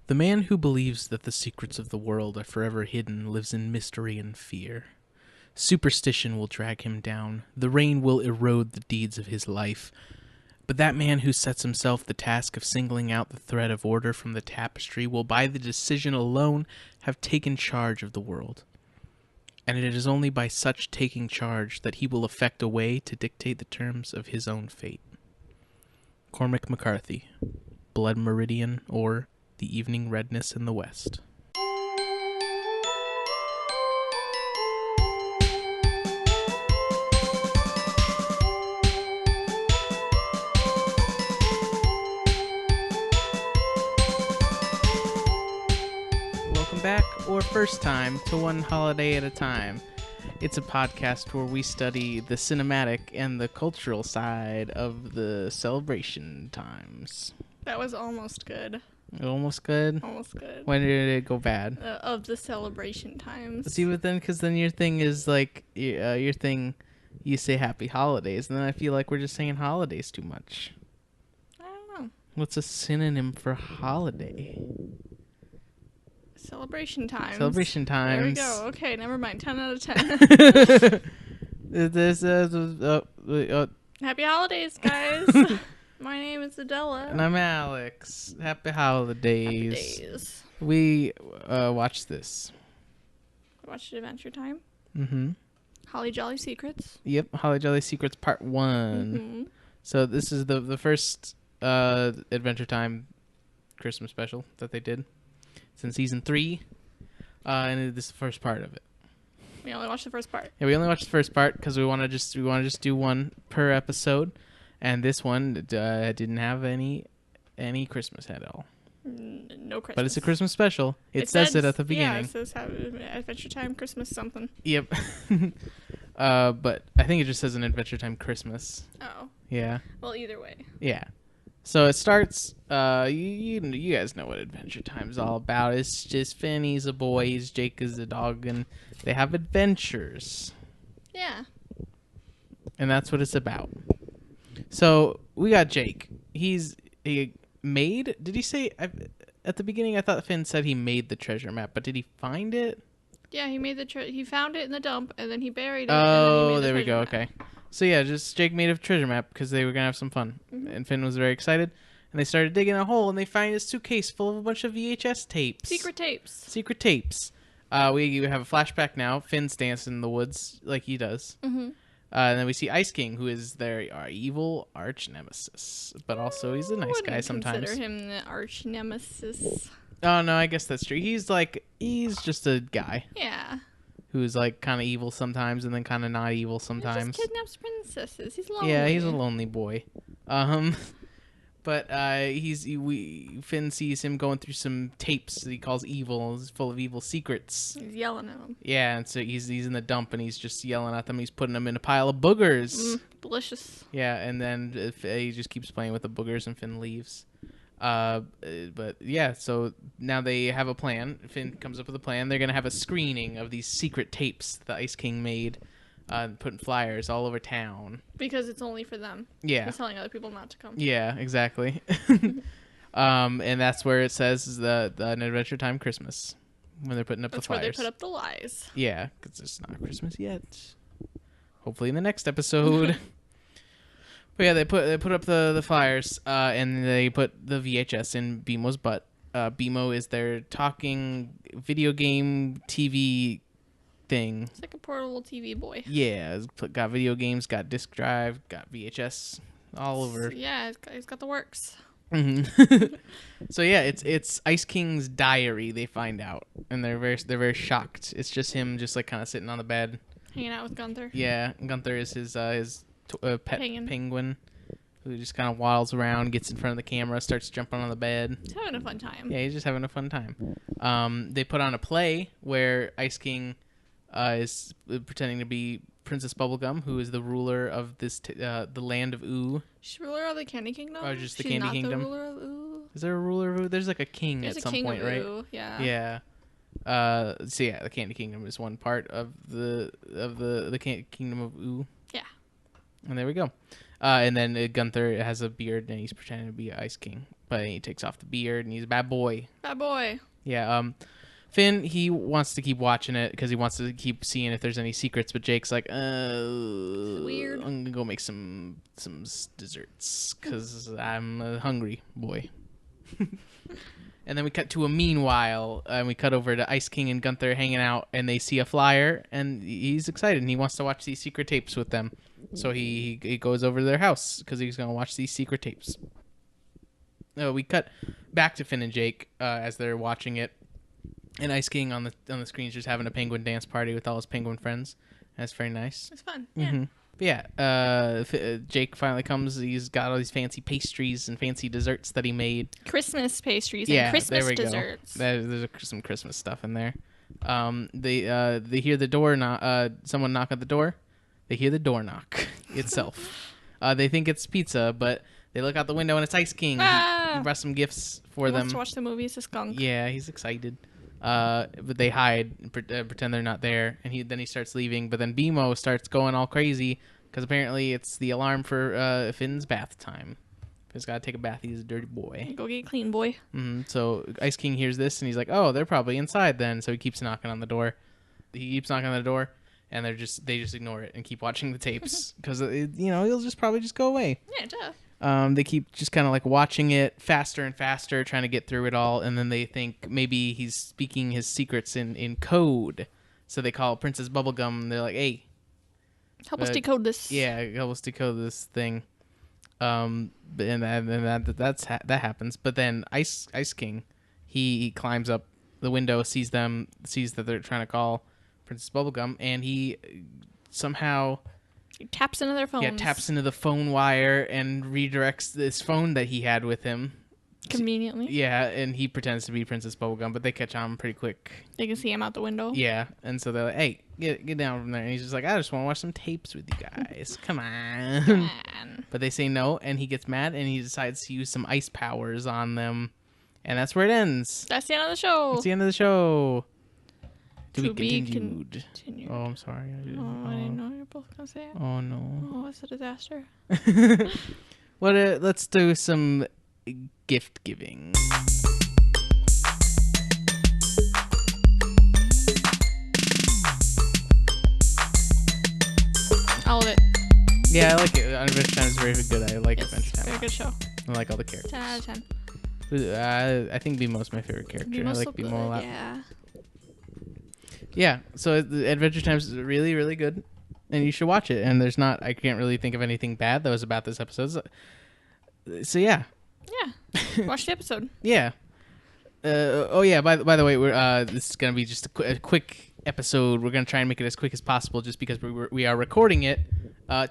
The man who believes that the secrets of the world are forever hidden lives in mystery and fear. Superstition will drag him down. The rain will erode the deeds of his life. But that man who sets himself the task of singling out the thread of order from the tapestry will, by the decision alone, have taken charge of the world. And it is only by such taking charge that he will effect a way to dictate the terms of his own fate. Cormac McCarthy, Blood Meridian, or The Evening Redness in the West. Welcome back, or first time, to One Holiday at a Time. It's a podcast where we study the cinematic and the cultural side of the celebration times. That was almost good. Almost good? Almost good. When did it go bad? Of the celebration times. See, but then, because then your thing is like, your thing, you say happy holidays, and then I feel like we're just saying holidays too much. I don't know. What's a synonym for holiday? Celebration times. Celebration times. There we go. Okay, never mind. 10 out of 10. Happy holidays, guys. My name is Adela. And I'm Alex. Happy holidays. Happy days. We watched this. I watched Adventure Time. Mm-hmm. Holly Jolly Secrets. Yep, Holly Jolly Secrets Part 1. Mm-hmm. So this is the first Adventure Time Christmas special that they did. It's in season 3, and this is the first part of it. We only watched the first part. Yeah, we only watched the first part because we want to just do one per episode, and this one didn't have any Christmas at all. No Christmas. But it's a Christmas special. It says it at the beginning. Yeah, it says Adventure Time Christmas something. Yep. But I think it just says an Adventure Time Christmas. Oh. Yeah. Well, either way. Yeah. So it starts, you guys know what Adventure Time is all about. It's just Finn, he's a boy, Jake is a dog, and they have adventures. Yeah. And that's what it's about. So we got Jake. He made, did he say, at the beginning I thought Finn said he made the treasure map, but did he find it? Yeah, he made he found it in the dump, and then he buried it. Oh, and then he made there we go, map. okay. So yeah, just Jake made a treasure map because they were going to have some fun. Mm-hmm. And Finn was very excited. And they started digging a hole, and they find a suitcase full of a bunch of VHS tapes. Secret tapes. Secret tapes. We have a flashback now. Finn's dancing in the woods like he does. Mm-hmm. And then we see Ice King, who is their evil arch nemesis. But also he's a nice guy sometimes. Consider him the arch nemesis. Oh, no, I guess that's true. He's just a guy. Yeah. Who's like kind of evil sometimes and then kind of not evil sometimes. He just kidnaps princesses. He's lonely. Yeah, he's a lonely boy. But Finn sees him going through some tapes that he calls evil. It's full of evil secrets. He's yelling at him. Yeah, and so he's in the dump and he's just yelling at them. He's putting them in a pile of boogers. Delicious. Yeah, and then he just keeps playing with the boogers and Finn leaves. But yeah, so now they have a plan. Finn comes up with a plan. They're gonna have a screening of these secret tapes the Ice King made, putting flyers all over town. Because it's only for them. Yeah. He's telling other people not to come. Yeah, exactly. And that's where it says an Adventure Time Christmas when they're putting up the flyers. That's where they put up the lies. Yeah, because it's not Christmas yet. Hopefully in the next episode. But yeah, they put up the flyers, and they put the VHS in BMO's butt. BMO is their talking video game TV thing. It's like a portable TV boy. Yeah, it's got video games, got disc drive, got VHS, all over. Yeah, he's got the works. Mm-hmm. So yeah, it's Ice King's diary. They find out, and they're very shocked. It's just him, just like kind of sitting on the bed, hanging out with Gunther. Yeah, Gunther is his pet penguin, who just kind of waddles around, gets in front of the camera, starts jumping on the bed. He's having a fun time. Yeah, he's just having a fun time. They put on a play where Ice King is pretending to be Princess Bubblegum, who is the ruler of this the land of Ooh. She's ruler of the Candy Kingdom? Or just the She's Candy not Kingdom? The ruler of Ooh? Is there a ruler of Ooh? There's like a king There's at a some king point, of right? Ooh, yeah. Yeah. So yeah, the Candy Kingdom is one part of the Kingdom of Ooh. Yeah. And there we go. And then Gunther has a beard and he's pretending to be Ice King. But he takes off the beard and he's a bad boy. Bad boy. Yeah. Finn, he wants to keep watching it because he wants to keep seeing if there's any secrets. But Jake's like, weird. I'm gonna go make some desserts because I'm a hungry boy. And then we cut to a meanwhile, and we cut over to Ice King and Gunther hanging out, and they see a flyer, and he's excited, and he wants to watch these secret tapes with them. So he goes over to their house because he's gonna watch these secret tapes. We cut back to Finn and Jake as they're watching it, and Ice King on the screen is just having a penguin dance party with all his penguin friends. That's very nice. It's fun. Yeah. Mm-hmm. But yeah, Jake finally comes. He's got all these fancy pastries and fancy desserts that he made. Christmas pastries and Christmas desserts. There's some Christmas stuff in there. They hear the door someone knock at the door. They hear the door knock itself. They think it's pizza, but they look out the window and it's Ice King. He brought some gifts for them. Wants to watch the movie. It's a skunk. Yeah, he's excited. But they hide and pretend they're not there, and he starts leaving. But then BMO starts going all crazy because apparently it's the alarm for Finn's bath time. Finn's got to take a bath. He's a dirty boy. Go get clean, boy. Mm-hmm. So Ice King hears this, and he's like, "Oh, they're probably inside then." So he keeps knocking on the door. And they just ignore it and keep watching the tapes because he'll just probably just go away. Yeah, duh. They keep just kind of like watching it faster and faster, trying to get through it all, and then they think maybe he's speaking his secrets in code. So they call Princess Bubblegum, and they're like, "Hey, help us decode this." Yeah, help us decode this thing. That happens. But then Ice King, he climbs up the window, sees that they're trying to call Princess Bubblegum, and he somehow. He taps into their phones. Yeah, taps into the phone wire and redirects this phone that he had with him. Conveniently. Yeah, and he pretends to be Princess Bubblegum, but they catch on pretty quick. They can see him out the window. Yeah, and so they're like, "Hey, get down from there." And he's just like, "I just want to watch some tapes with you guys. Come on." But they say no, and he gets mad, and he decides to use some ice powers on them. And that's where it ends. That's the end of the show. That's the end of the show. To be continued. Oh, I'm sorry. I didn't know you were both going to say it. Oh, no. Oh, it's a disaster. Let's do some gift giving. All of it. Yeah, I like it. Adventure Time is very good. I like Adventure Time. Very good show. I like all the characters. 10 out of 10. I think BMO's my favorite character. BMO's I like so BMO good, a lot. Yeah. Yeah, so the Adventure Time is really, really good, and you should watch it. And I can't really think of anything bad that was about this episode. So yeah. Yeah. Watch the episode. Yeah. Oh yeah. By the way, this is gonna be just a quick episode. We're gonna try and make it as quick as possible, just because we are recording it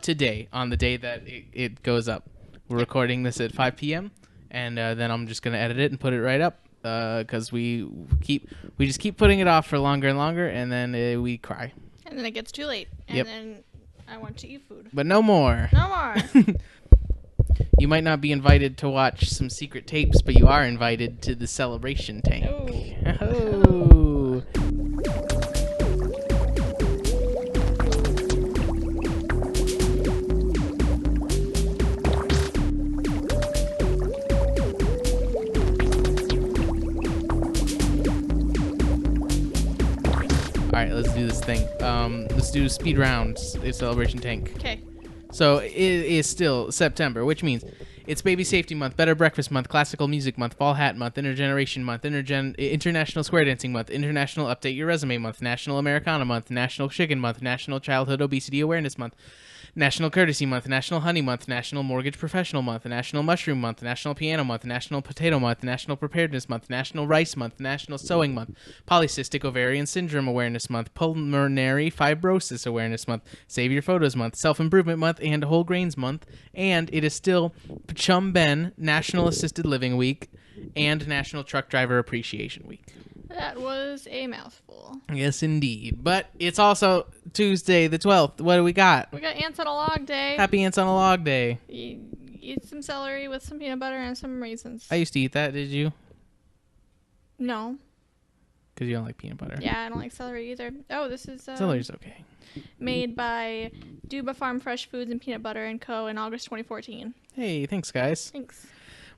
today on the day that it goes up. We're recording this at 5 p.m. and then I'm just gonna edit it and put it right up. Because we just keep putting it off for longer and longer, and then we cry. And then it gets too late, and then I want to eat food. But no more. No more. You might not be invited to watch some secret tapes, but you are invited to the celebration tank. Oh. All right, let's do this thing. Let's do speed rounds. It's Celebration Tank. Okay. So it is still September, which means it's Baby Safety Month, Better Breakfast Month, Classical Music Month, Fall Hat Month, Intergeneration Month, International Square Dancing Month, International Update Your Resume Month, National Americana Month, National Chicken Month, National Childhood Obesity Awareness Month, National Courtesy Month, National Honey Month, National Mortgage Professional Month, National Mushroom Month, National Piano Month, National Potato Month, National Preparedness Month, National Rice Month, National Sewing Month, Polycystic Ovarian Syndrome Awareness Month, Pulmonary Fibrosis Awareness Month, Save Your Photos Month, Self-Improvement Month, and Whole Grains Month. And it is still Chum Ben National Assisted Living Week and National Truck Driver Appreciation Week. That was a mouthful. Yes, indeed. But it's also Tuesday the 12th. What do we got? We got Ants on a Log Day. Happy Ants on a Log Day. Eat some celery with some peanut butter and some raisins. I used to eat that. Did you? No. Because you don't like peanut butter. Yeah, I don't like celery either. Oh, this is... Celery's okay. Made by Duba Farm Fresh Foods and Peanut Butter & Co. in August 2014. Hey, thanks, guys. Thanks.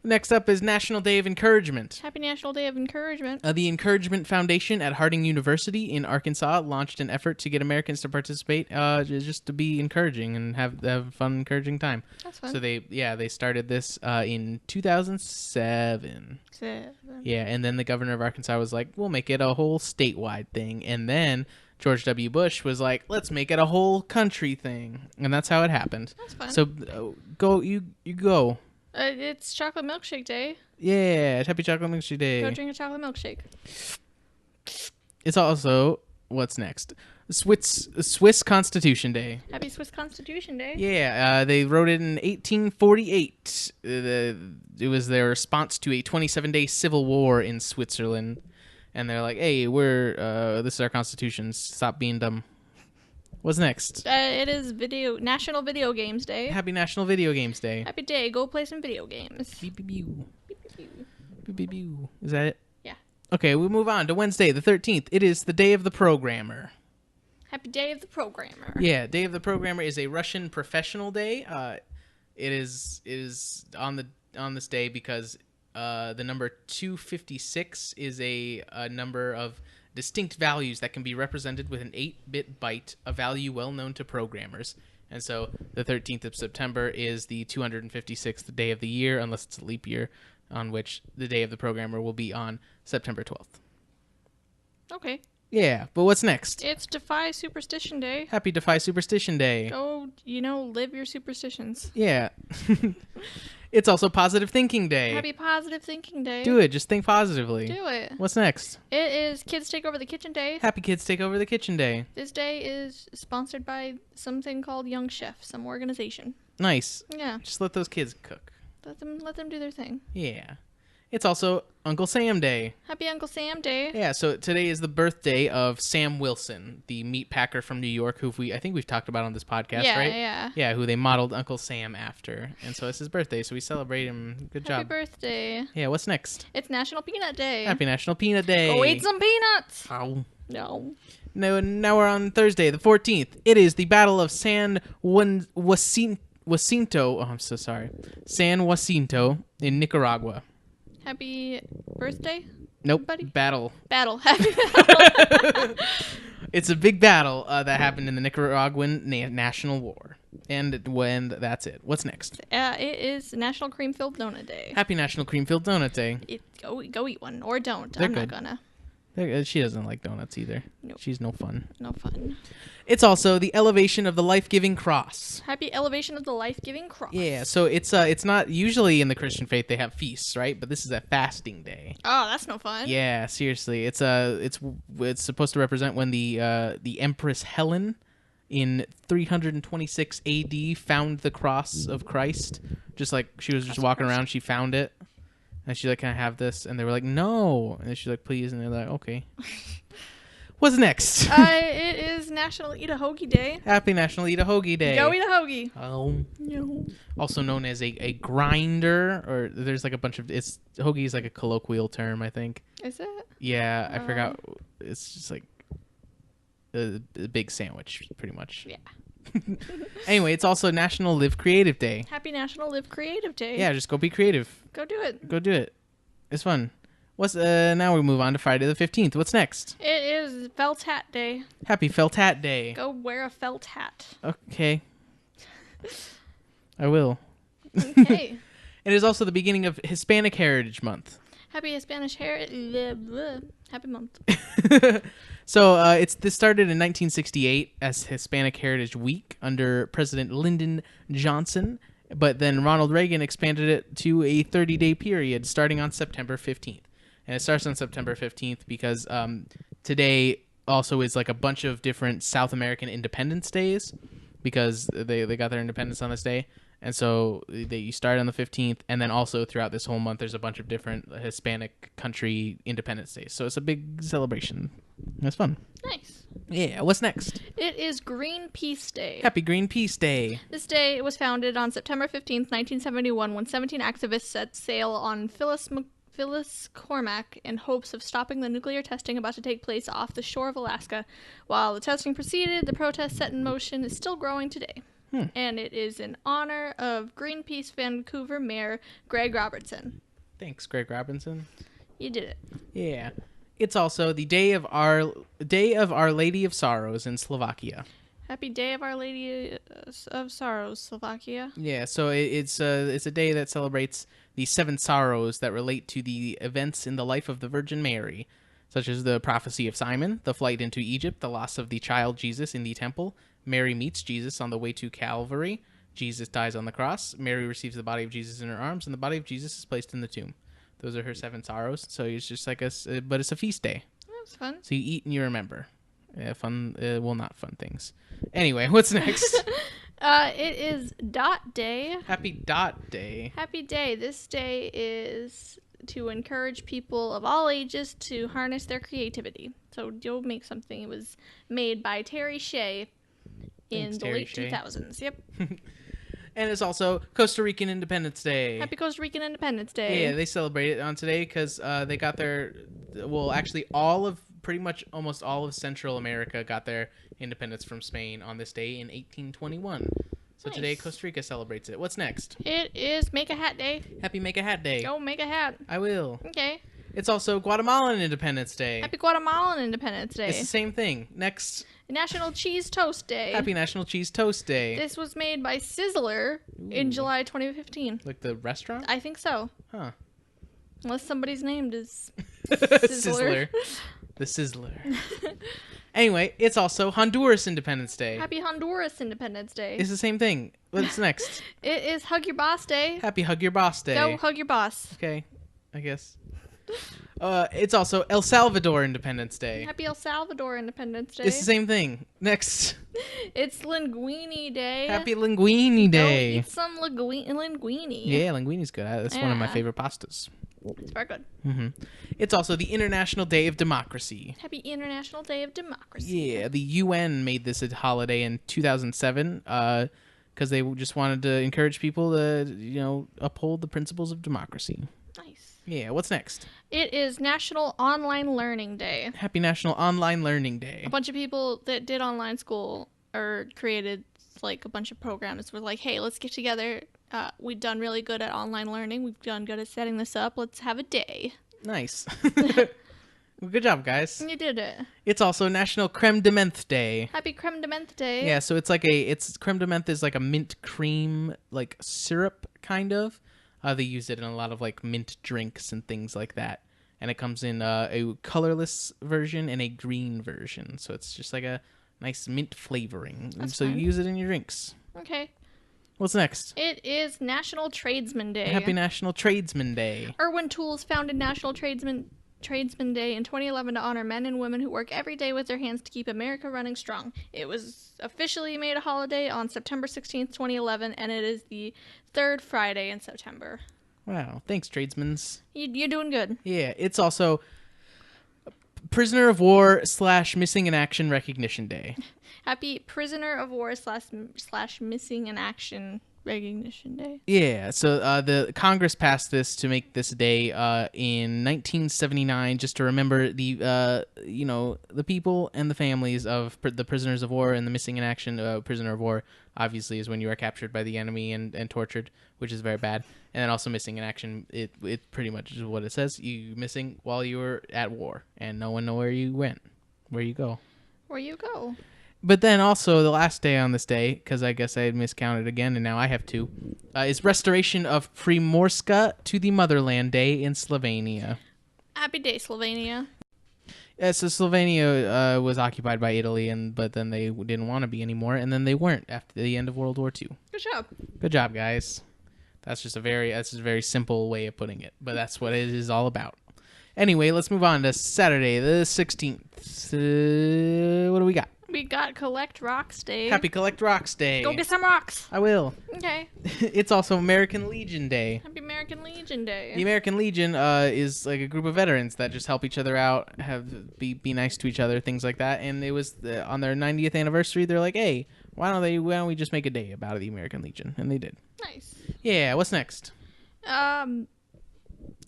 Next up is National Day of Encouragement. Happy National Day of Encouragement. The Encouragement Foundation at Harding University in Arkansas launched an effort to get Americans to participate, just to be encouraging and have a fun, encouraging time. That's fun. So they started this in 2007. Yeah, and then the governor of Arkansas was like, we'll make it a whole statewide thing. And then George W. Bush was like, let's make it a whole country thing. And that's how it happened. That's fun. So go. It's Chocolate Milkshake Day. Yeah, Happy Chocolate Milkshake Day. Go drink a chocolate milkshake. It's also, what's next? Swiss Constitution Day. Happy Swiss Constitution Day. Yeah, they wrote it in 1848. It was their response to a 27-day civil war in Switzerland. And they're like, hey, this is our constitution. Stop being dumb. What's next? It is National Video Games Day. Happy National Video Games Day. Happy day. Go play some video games. Beep, beep, beep. Beep, beep, beep. Beep, beep, beep. Is that it? Yeah. Okay, we move on to Wednesday, the 13th. It is the Day of the Programmer. Happy Day of the Programmer. Yeah, Day of the Programmer is a Russian professional day. It is on this day because the number 256 is a number of distinct values that can be represented with an 8-bit byte, a value well known to programmers. And so the 13th of September is the 256th day of the year, unless it's a leap year, on which the Day of the Programmer will be on September 12th. Okay. Yeah, but what's next? It's Defy Superstition Day. Happy Defy Superstition Day. Go, live your superstitions. Yeah. It's also Positive Thinking Day. Happy Positive Thinking Day. Do it. Just think positively. Do it. What's next? It is Kids Take Over the Kitchen Day. Happy Kids Take Over the Kitchen Day. This day is sponsored by something called Young Chef, some organization. Nice. Yeah. Just let those kids cook. Let them do their thing. Yeah. It's also Uncle Sam Day. Happy Uncle Sam Day. Yeah, so today is the birthday of Sam Wilson, the meat packer from New York, who I think we've talked about on this podcast, right? Yeah. Yeah, who they modeled Uncle Sam after. And so it's his birthday, so we celebrate him. Good job. Happy birthday. Yeah, what's next? It's National Peanut Day. Happy National Peanut Day. Go eat some peanuts. Ow. No. No, now we're on Thursday, the 14th. It is the Battle of San Jacinto. Oh, I'm so sorry. San Jacinto in Nicaragua. Happy birthday. Nope. Buddy. Battle. Happy battle. It's a big battle that happened in the Nicaraguan National War. And that's it. What's next? It is National Cream Filled Donut Day. Happy National Cream Filled Donut Day. Go eat one. Or don't. They're I'm good. not gonna. She doesn't like donuts either. Nope. She's no fun. No fun. It's also the Elevation of the Life-Giving Cross. Happy Elevation of the Life-Giving Cross. Yeah, so it's not usually in the Christian faith they have feasts, right? But this is a fasting day. Oh, that's no fun. Yeah, seriously. It's supposed to represent when the Empress Helen in 326 AD found the cross of Christ. Just like she was just walking around, she found it. And she's like, can I have this? And they were like, no. And she's like, please. And they're like, okay. What's next? It is National Eat a Hoagie Day. Happy National Eat a Hoagie Day. Go eat a hoagie. Oh. No. Also known as a grinder, or there's like a bunch of, hoagie is like a colloquial term, I think. Is it? Yeah, I forgot. It's just like a big sandwich, pretty much. Yeah. Anyway, it's also National Live Creative Day. Happy National Live Creative Day. Yeah, just go be creative. Go do it. Go do it. It's fun. Now we move on to Friday the 15th. What's next? It is Felt Hat Day. Happy Felt Hat Day. Go wear a felt hat. Okay. I will. Okay. It is also the beginning of Hispanic Heritage Month. Happy Hispanic Happy month. So this started in 1968 as Hispanic Heritage Week under President Lyndon Johnson, but then Ronald Reagan expanded it to a 30-day period starting on September 15th. And it starts on September 15th because today also is like a bunch of different South American Independence Days because they got their independence on this day. And so you start on the 15th, and then also throughout this whole month, there's a bunch of different Hispanic country Independence Days. So it's a big celebration. It's fun. Nice. Yeah, what's next? It is Green Peace Day. Happy Green Peace Day. This day was founded on September 15th, 1971, when 17 activists set sail on Phyllis Cormac in hopes of stopping the nuclear testing about to take place off the shore of Alaska. While the testing proceeded, the protest set in motion is still growing today. And it is in honor of Greenpeace Vancouver Mayor Greg Robertson. Thanks, Greg Robinson. You did it. Yeah. It's also the Day of Our Lady of Sorrows in Slovakia. Happy Day of Our Lady of Sorrows, Slovakia. Yeah, so it's a day that celebrates the 7 sorrows that relate to the events in the life of the Virgin Mary, such as the prophecy of Simon, the flight into Egypt, the loss of the child Jesus in the temple, Mary meets Jesus on the way to Calvary, Jesus dies on the cross, Mary receives the body of Jesus in her arms, and the body of Jesus is placed in the tomb. Those are her 7 sorrows. So it's just like but it's a feast day. That's fun. So you eat and you remember. Fun, well, not fun things. Anyway, what's next? It is Dot Day. Happy Dot Day. Happy Day. This day is to encourage people of all ages to harness their creativity. So you'll make something. It was made by Terry Shea in Thanks, the Terry late Shea. 2000s. Yep. And it's also Costa Rican Independence Day. Happy Costa Rican Independence Day. Yeah, they celebrate it on today because they got actually pretty much almost all of Central America got their independence from Spain on this day in 1821. So today Nice. Costa Rica celebrates it. What's next? It is Make a Hat Day. Happy Make a Hat Day. Go make a hat. I will. Okay. It's also Guatemalan Independence Day. Happy Guatemalan Independence Day. It's the same thing. Next, National Cheese Toast Day. Happy National Cheese Toast Day. This was made by Sizzler in Ooh. July 2015. Like the restaurant? I think so. Huh. Unless somebody's named is Sizzler. The Sizzler. Anyway, it's also Honduras Independence Day. Happy Honduras Independence Day. It's the same thing. What's next? It is Hug Your Boss Day. Happy Hug Your Boss Day. Go hug your boss. Okay, I guess. It's also El Salvador Independence Day. Happy El Salvador Independence Day. It's the same thing. Next. It's Linguine Day. Happy Linguine Go Day. eat some linguine. Yeah, linguine's good. That's one of my Yeah. favorite pastas. It's very good. It's also the International Day of Democracy. Happy International Day of Democracy. Yeah, the UN made this a holiday in 2007 because they just wanted to encourage people to, uphold the principles of democracy. Nice. Yeah, what's next? It is National Online Learning Day. Happy National Online Learning Day. A bunch of people that did online school or created like a bunch of programs were like, hey, let's get together. We've done really good at online learning. We've done good at setting this up. Let's have a day. Nice. Well, good job, guys. You did it. It's also National Creme de Menthe Day. Happy Creme de Menthe Day. Yeah, so it's creme de menthe is like a mint cream like syrup kind of. They use it in a lot of like mint drinks and things like that. And it comes in a colorless version and a green version. So it's just like a nice mint flavoring. That's so you fine. use it in your drinks. Okay. What's next? It is National Tradesman Day. Happy National Tradesman Day. Irwin Tools founded National Tradesman Day in 2011 to honor men and women who work every day with their hands to keep America running strong. It was officially made a holiday on September 16th, 2011, and it is the third Friday in September. Wow. Thanks, tradesmans. You're doing good. Yeah, it's also Prisoner of War / Missing in Action Recognition Day. Happy Prisoner of War / Missing in Action Recognition Day. Yeah, so the Congress passed this to make this day in 1979, just to remember the people and the families of the prisoners of war and the missing in action. Prisoner of war, obviously, is when you are captured by the enemy and tortured, which is very bad. And then also missing in action, it pretty much is what it says. You missing while you were at war, and no one know where you went, where you go. Where you go? But then also the last day on this day, because I guess I had miscounted again, and now I have two, is Restoration of Primorska to the Motherland Day in Slovenia. Happy day, Slovenia. Yeah, so Slovenia was occupied by Italy, but then they didn't want to be anymore, and then they weren't after the end of World War II. Good job. Good job, guys. That's just a very simple way of putting it, but that's what it is all about. Anyway, let's move on to Saturday, the 16th. What do we got? We got Collect Rocks Day. Happy Collect Rocks Day. Go get some rocks. I will. Okay. It's also American Legion Day. Happy American Legion Day. The American Legion is like a group of veterans that just help each other out, be nice to each other, things like that. And it was on their 90th anniversary. They're like, hey, why don't we just make a day about the American Legion? And they did. Nice. Yeah. What's next?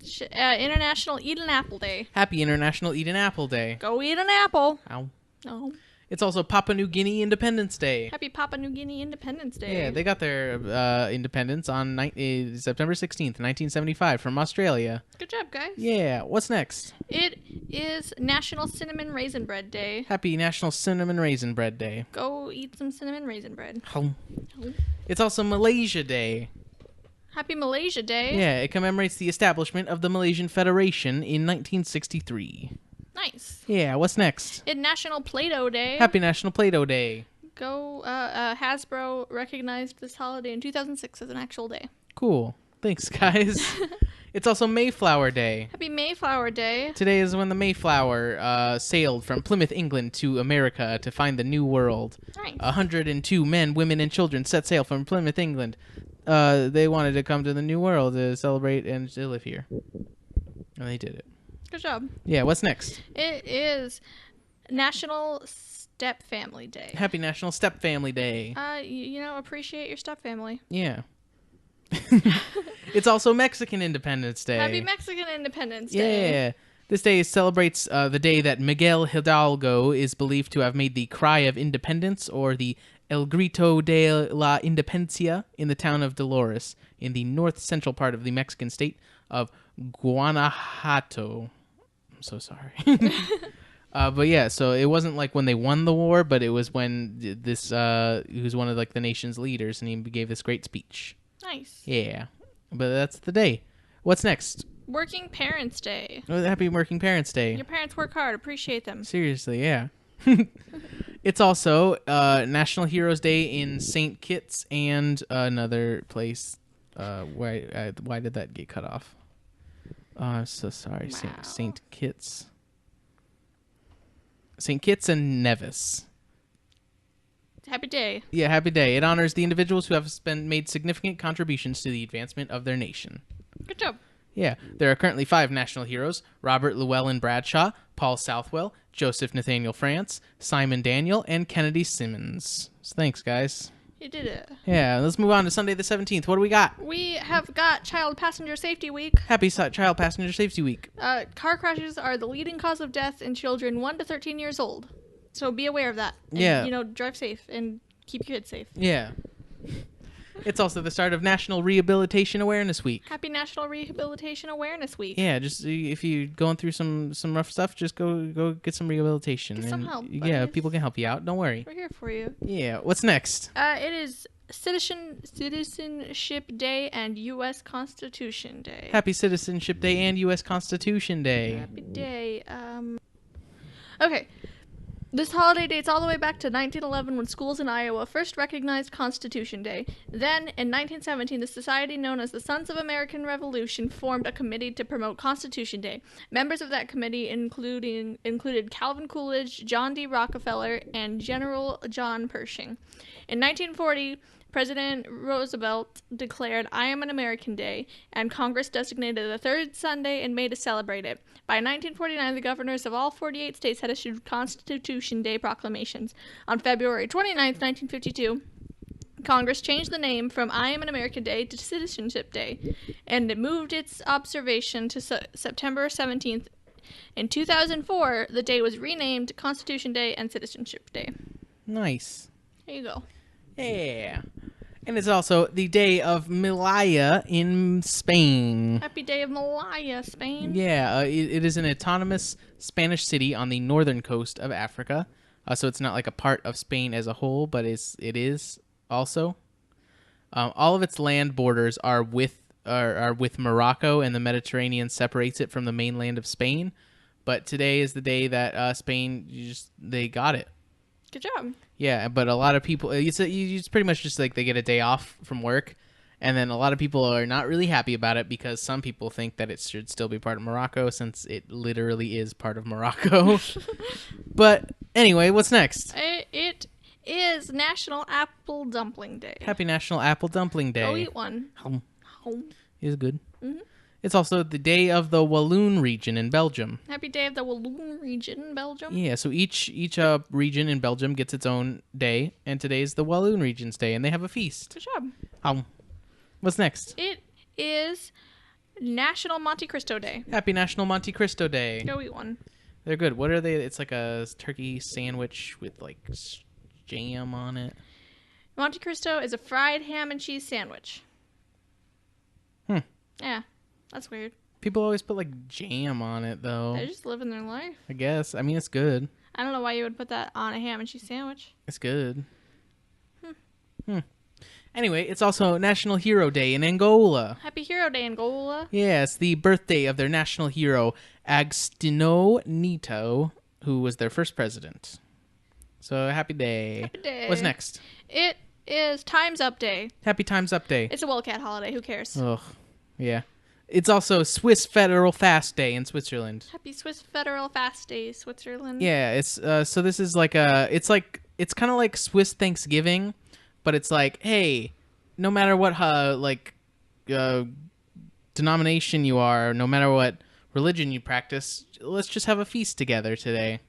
International Eat an Apple Day. Happy International Eat an Apple Day. Go eat an apple. Ow. No. It's also Papua New Guinea Independence Day. Happy Papua New Guinea Independence Day. Yeah, they got their independence on September 16th, 1975 from Australia. Good job, guys. Yeah, what's next? It is National Cinnamon Raisin Bread Day. Happy National Cinnamon Raisin Bread Day. Go eat some cinnamon raisin bread. It's also Malaysia Day. Happy Malaysia Day. Yeah, it commemorates the establishment of the Malaysian Federation in 1963. Nice. Yeah, what's next? It's National Play-Doh Day. Happy National Play-Doh Day. Go, Hasbro recognized this holiday in 2006 as an actual day. Cool. Thanks, guys. It's also Mayflower Day. Happy Mayflower Day. Today is when the Mayflower sailed from Plymouth, England to America to find the New World. Nice. 102 men, women, and children set sail from Plymouth, England. They wanted to come to the New World to celebrate and to live here. And they did it. Good job. Yeah, what's next? It is National Step Family Day. Happy National Step Family Day. Appreciate your step family. Yeah. It's also Mexican Independence Day. Happy Mexican Independence Day. Yeah. This day celebrates the day that Miguel Hidalgo is believed to have made the Cry of Independence, or the El Grito de la Independencia, in the town of Dolores, in the north-central part of the Mexican state of Guanajuato. I'm so sorry. But yeah, so it wasn't like when they won the war, but it was when he was one of like the nation's leaders, and he gave this great speech. Nice. Yeah, but that's the day. What's next? Working Parents Day. Oh, happy Working Parents Day. Your parents work hard. Appreciate them. Seriously, yeah. It's also National Heroes Day in St. Kitts and another place. Why did that get cut off? Oh, I'm so sorry. Wow. St. Kitts. St. Kitts and Nevis. Happy day. Yeah, happy day. It honors the individuals who have made significant contributions to the advancement of their nation. Good job. Yeah, there are currently 5 national heroes: Robert Llewellyn Bradshaw, Paul Southwell, Joseph Nathaniel France, Simon Daniel, and Kennedy Simmons. So thanks, guys. You did it. Yeah, let's move on to Sunday the 17th. What do we got? We have got Child Passenger Safety Week. Happy Child Passenger Safety Week. Car crashes are the leading cause of death in children 1 to 13 years old. So be aware of that. And, Yeah. Drive safe and keep your kids safe. Yeah. It's also the start of National Rehabilitation Awareness Week. Happy National Rehabilitation Awareness Week. Yeah, just if you're going through some rough stuff, just go get some rehabilitation. Get some help, Yeah, buddies. people can help you out. Don't worry. We're here for you. Yeah, what's next? It is Citizenship Day and U.S. Constitution Day. Happy Citizenship Day and U.S. Constitution Day. Happy day. Okay. This holiday dates all the way back to 1911, when schools in Iowa first recognized Constitution Day. Then, in 1917, the society known as the Sons of American Revolution formed a committee to promote Constitution Day. Members of that committee included Calvin Coolidge, John D. Rockefeller, and General John Pershing. In 1940, President Roosevelt declared I Am an American Day, and Congress designated the third Sunday in May to celebrate it. By 1949, the governors of all 48 states had issued Constitution Day proclamations. On February 29, 1952, Congress changed the name from I Am an American Day to Citizenship Day, and it moved its observation to September 17th. In 2004, the day was renamed Constitution Day and Citizenship Day. Nice. There you go. Yeah. And it's also the day of Melilla in Spain. Happy Day of Malaya, Spain. Yeah, it is an autonomous Spanish city on the northern coast of Africa. So it's not like a part of Spain as a whole, but it is also. All of its land borders are with Morocco, and the Mediterranean separates it from the mainland of Spain. But today is the day that Spain they got it. Good job. Yeah, but a lot of people, it's pretty much just like they get a day off from work, and then a lot of people are not really happy about it because some people think that it should still be part of Morocco, since it literally is part of Morocco. But anyway, what's next? It is National Apple Dumpling Day. Happy National Apple Dumpling Day. Go eat one. Hum. Home. Is good. Mm-hmm. It's also the day of the Walloon region in Belgium. Happy Day of the Walloon region in Belgium. Yeah, so each region in Belgium gets its own day, and today is the Walloon region's day, and they have a feast. Good job. What's next? It is National Montecristo Day. Happy National Montecristo Day. Go eat one. They're good. What are they? It's like a turkey sandwich with like jam on it. Montecristo is a fried ham and cheese sandwich. Yeah, that's weird. People always put like jam on it, though. They're just living their life. I guess. I mean, it's good. I don't know why you would put that on a ham and cheese sandwich. It's good. Anyway, it's also National Hero Day in Angola. Happy Hero Day, Angola. Yeah, it's the birthday of their national hero, Agostinho Neto, who was their first president. So, happy day. Happy day. What's next? It is Time's Up Day. Happy Time's Up Day. It's a wildcat holiday. Who cares? Ugh. Yeah. It's also Swiss Federal Fast Day in Switzerland. Happy Swiss Federal Fast Day, Switzerland. Yeah, it's so this is like it's kind of like Swiss Thanksgiving, but it's like, hey, no matter what denomination you are, no matter what religion you practice, let's just have a feast together today.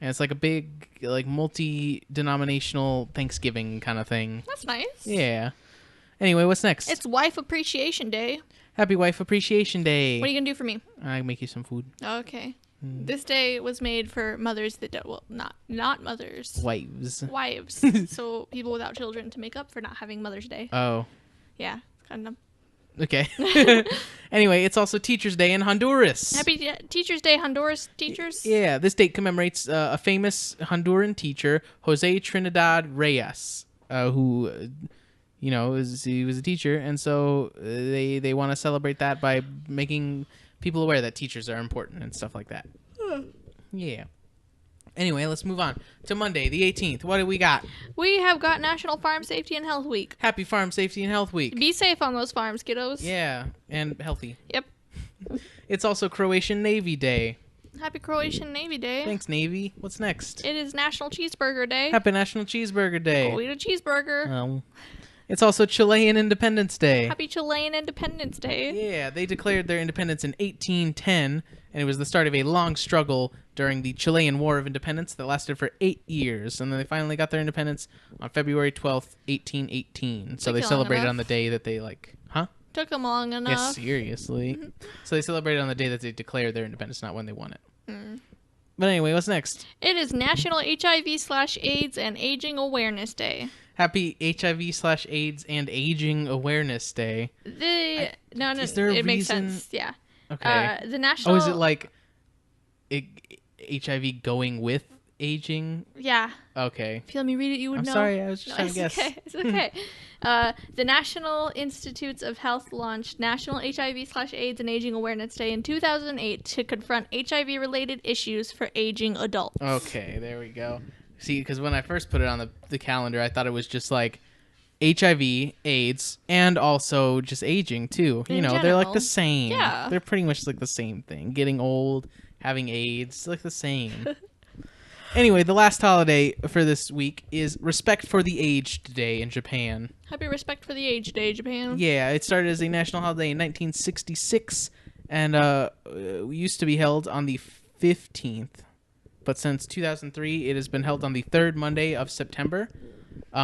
And it's like a big like multi-denominational Thanksgiving kind of thing. That's nice. Yeah. Anyway, what's next? It's Wife Appreciation Day. Happy Wife Appreciation Day. What are you going to do for me? I make you some food. Okay. This day was made for mothers that don't, well, not mothers. Wives. Wives. So people without children to make up for not having Mother's Day. Oh. Yeah, kind of. Okay. Anyway, it's also Teacher's Day in Honduras. Happy Teacher's Day, Honduras teachers. Yeah, this date commemorates a famous Honduran teacher, Jose Trinidad Reyes, who, he was a teacher, and so they want to celebrate that by making people aware that teachers are important and stuff like that. Yeah. Anyway, let's move on to Monday, the 18th. What do we got? We have got National Farm Safety and Health Week. Happy Farm Safety and Health Week. Be safe on those farms, kiddos. Yeah, and healthy. Yep. It's also Croatian Navy Day. Happy Croatian Navy Day. Thanks, Navy. What's next? It is National Cheeseburger Day. Happy National Cheeseburger Day. Go eat a cheeseburger. It's also Chilean Independence Day. Happy Chilean Independence Day. Yeah, they declared their independence in 1810, and it was the start of a long struggle during the Chilean War of Independence that lasted for 8 years, and then they finally got their independence on February 12th, 1818. So they celebrated on the day that they Took them long enough. Yes, seriously. So they celebrated on the day that they declared their independence, not when they won it. But anyway, what's next? It is National HIV/AIDS and Aging Awareness Day. Happy HIV/AIDS and Aging Awareness Day. Is there it makes sense. Yeah. Okay. The national. Oh, is it like HIV going with aging? Yeah. Okay. If you let me read it, you would know. I'm sorry, I was just trying to guess. Okay. It's okay. The National Institutes of Health launched National HIV/AIDS and Aging Awareness Day in 2008 to confront HIV-related issues for aging adults. Okay, there we go. See, because when I first put it on the calendar, I thought it was just like HIV, AIDS, and also just aging too. In they're like general. the same. Yeah. They're pretty much like the same thing. Getting old, having AIDS, it's like the same. Anyway, the last holiday for this week is Respect for the Aged Day in Japan. Happy Respect for the Aged Day, Japan. Yeah, it started as a national holiday in 1966 and used to be held on the 15th. But since 2003, it has been held on the third Monday of September.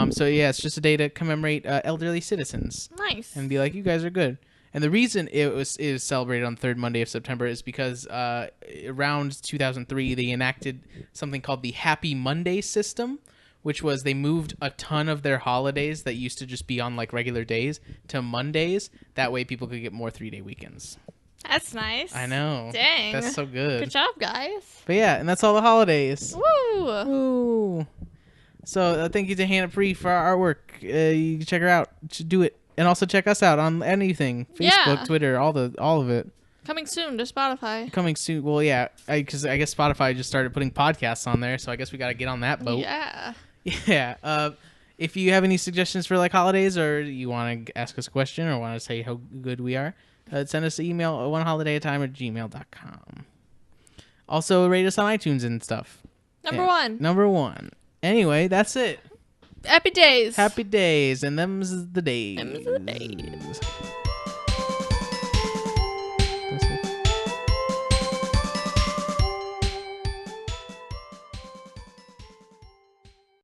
So yeah, it's just a day to commemorate elderly citizens. Nice. And be like, you guys are good. And the reason it is celebrated on the third Monday of September is because around 2003, they enacted something called the Happy Monday system, which was they moved a ton of their holidays that used to just be on like regular days to Mondays. That way people could get more 3-day weekends. That's nice. I know. Dang. That's so good. Good job, guys. But yeah, and that's all the holidays. Woo! Woo! So thank you to Hannah Pree for our artwork. You can check her out. Do it. And also check us out on anything. Facebook, Twitter, all of it. Coming soon to Spotify. Coming soon. Well, yeah, because I guess Spotify just started putting podcasts on there, so I guess we got to get on that boat. Yeah. Yeah. If you have any suggestions for like holidays, or you want to ask us a question, or want to say how good we are, send us an email at oneholiday@gmail.com. Also, rate us on iTunes and stuff. Number one. Anyway, that's it. Happy days. Happy days, and them's the days. Them's the days.